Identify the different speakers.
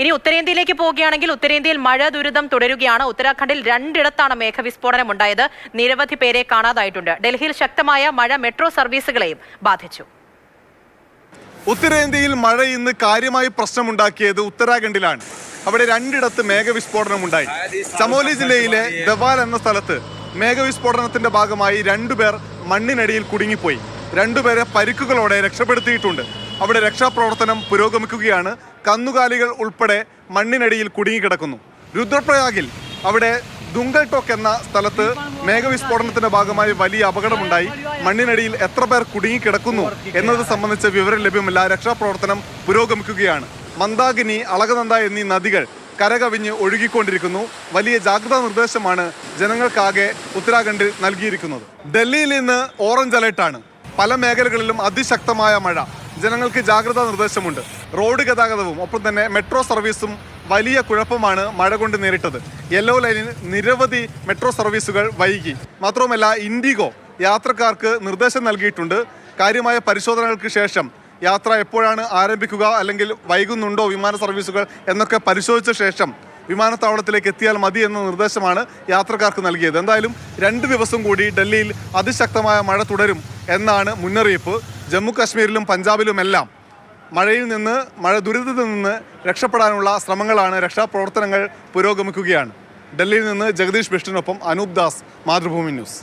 Speaker 1: ഇനി ഉത്തരേന്ത്യയിലേക്ക് പോവുകയാണെങ്കിൽ ഉത്തരേന്ത്യയിൽ മഴ ദുരിതം തുടരുകയാണ്. ഉത്തരാഖണ്ഡിൽ 2 ഇടത്താണ് മേഘവിസ്ഫോടനം ഉണ്ടായത്. നിരവധി പേരെ കാണാതായിട്ടുണ്ട്. ഡൽഹിയിൽ ശക്തമായ മഴ മെട്രോ സർവീസുകളെയും ബാധിച്ചു.
Speaker 2: ഉത്തരേന്ത്യയിൽ മഴ ഇന്ന് കാര്യമായി പ്രശ്നമുണ്ടാക്കിയത് ഉത്തരാഖണ്ഡിലാണ്. അവിടെ 2 ഇടത്ത് മേഘവിസ്ഫോടനമുണ്ടായി. ചമോലി ജില്ലയിലെ ദവാൽ എന്ന സ്ഥലത്ത് മേഘവിസ്ഫോടനത്തിന്റെ ഭാഗമായി 2 പേർ മണ്ണിനടിയിൽ കുടുങ്ങിപ്പോയി. 2 പേരെ പരിക്കുകളോടെ രക്ഷപ്പെടുത്തിയിട്ടുണ്ട്. അവിടെ രക്ഷാപ്രവർത്തനം പുരോഗമിക്കുകയാണ്. കന്നുകാലികൾ ഉൾപ്പെടെ മണ്ണിനടിയിൽ കുടുങ്ങിക്കിടക്കുന്നു. രുദ്രപ്രയാഗിൽ അവിടെ ദുംഗൽടോക്ക് എന്ന സ്ഥലത്ത് മേഘവിസ്ഫോടനത്തിന്റെ ഭാഗമായി വലിയ അപകടമുണ്ടായി. മണ്ണിനടിയിൽ എത്ര പേർ കുടുങ്ങിക്കിടക്കുന്നു എന്നത് സംബന്ധിച്ച വിവരം ലഭ്യമല്ല. രക്ഷാപ്രവർത്തനം പുരോഗമിക്കുകയാണ്. മന്ദാകിനി, അളകനന്ദ എന്നീ നദികൾ കരകവിഞ്ഞ് ഒഴുകിക്കൊണ്ടിരിക്കുന്നു. വലിയ ജാഗ്രതാ നിർദ്ദേശമാണ് ജനങ്ങൾക്കാകെ ഉത്തരാഖണ്ഡിൽ നൽകിയിരിക്കുന്നത്. ഡൽഹിയിൽ ഇന്ന് ഓറഞ്ച് അലേർട്ടാണ്. പല മേഖലകളിലും അതിശക്തമായ മഴ. ജനങ്ങൾക്ക് ജാഗ്രതാ നിർദ്ദേശമുണ്ട്. റോഡ് ഗതാഗതവും ഒപ്പം തന്നെ മെട്രോ സർവീസും വലിയ കുഴപ്പമാണ് മഴ കൊണ്ട് നേരിട്ടത്. യെല്ലോ ലൈനിൽ നിരവധി മെട്രോ സർവീസുകൾ വൈകി. മാത്രവുമല്ല, ഇൻഡിഗോ യാത്രക്കാർക്ക് നിർദ്ദേശം നൽകിയിട്ടുണ്ട്. കാര്യമായ പരിശോധനകൾക്ക് ശേഷം യാത്ര എപ്പോഴാണ് ആരംഭിക്കുക, അല്ലെങ്കിൽ വൈകുന്നുണ്ടോ വിമാന സർവീസുകൾ എന്നൊക്കെ പരിശോധിച്ച ശേഷം വിമാനത്താവളത്തിലേക്ക് എത്തിയാൽ മതി എന്ന നിർദ്ദേശമാണ് യാത്രക്കാർക്ക് നൽകിയത്. എന്തായാലും 2 ദിവസം കൂടി ഡൽഹിയിൽ അതിശക്തമായ മഴ തുടരും എന്നാണ് മുന്നറിയിപ്പ്. ജമ്മു കാശ്മീരിലും പഞ്ചാബിലുമെല്ലാം മഴ ദുരിതത്തിൽ നിന്ന് രക്ഷപ്പെടാനുള്ള ശ്രമങ്ങളാണ്. രക്ഷാപ്രവർത്തനങ്ങൾ പുരോഗമിക്കുകയാണ്. ഡൽഹിയിൽ നിന്ന് ജഗദീഷ് ബിഷ്ടിനൊപ്പം അനൂപ് ദാസ്, മാതൃഭൂമി ന്യൂസ്.